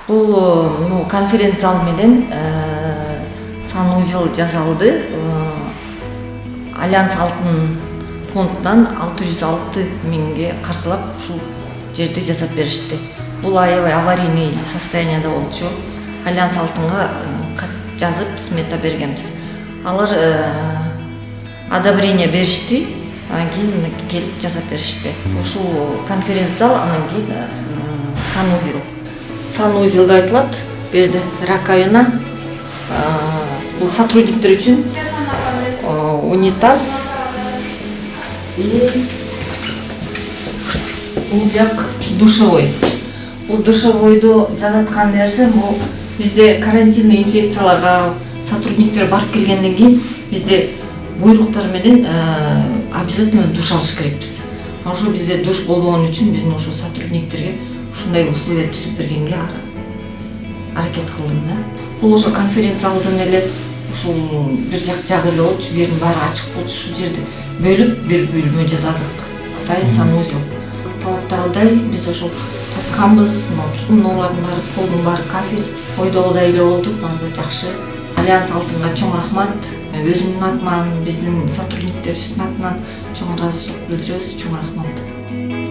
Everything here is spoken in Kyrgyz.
Бул конференц зал менен санузел жасалды. Альянс Алтын фондунан 606 миңге каржылап ушул жерди жасап беришти. Бул аябай аварийный состоянияда болчу. Альянс Алтынга кат жазып смета бергенбиз. Алар одобрение беришти, анан кийин келип жасап беришти. Ушул конференц зал, анан кийин санузел да айтылат. Берди раковина, бул сотрудниктер үчүн унитаз и бул жак душевой. Бул душевойду жасаткан нерсе бул бизде карантинный инфекцияларга сотрудниктер барып келгенден кийин бизде буйруктар менен обязательно душ алыш керекпиз. Ошо бизде душ болбогон үчүн биздин ошо сотрудниктерге ушундай условия түзүп бергенге аракет кылдым да. Бул ошо конференц залдан эле ушул бир жак эле болчу, биринин баары ачык болчу. Ушул жерди бөлүп бир бөлмө жасадык. Атайын санузел. Талаптагыдай биз ошол тасканбыз, мунулардын баары, полдун баары кафель. Ойдогудай эле болду, баары жакшы. Альянс Алтынга чоң рахмат. Өзүмдүн атыман, биздин сотрудниктерибиздин атынан чоң ыраазычылык билдиребиз. Чоң рахмат.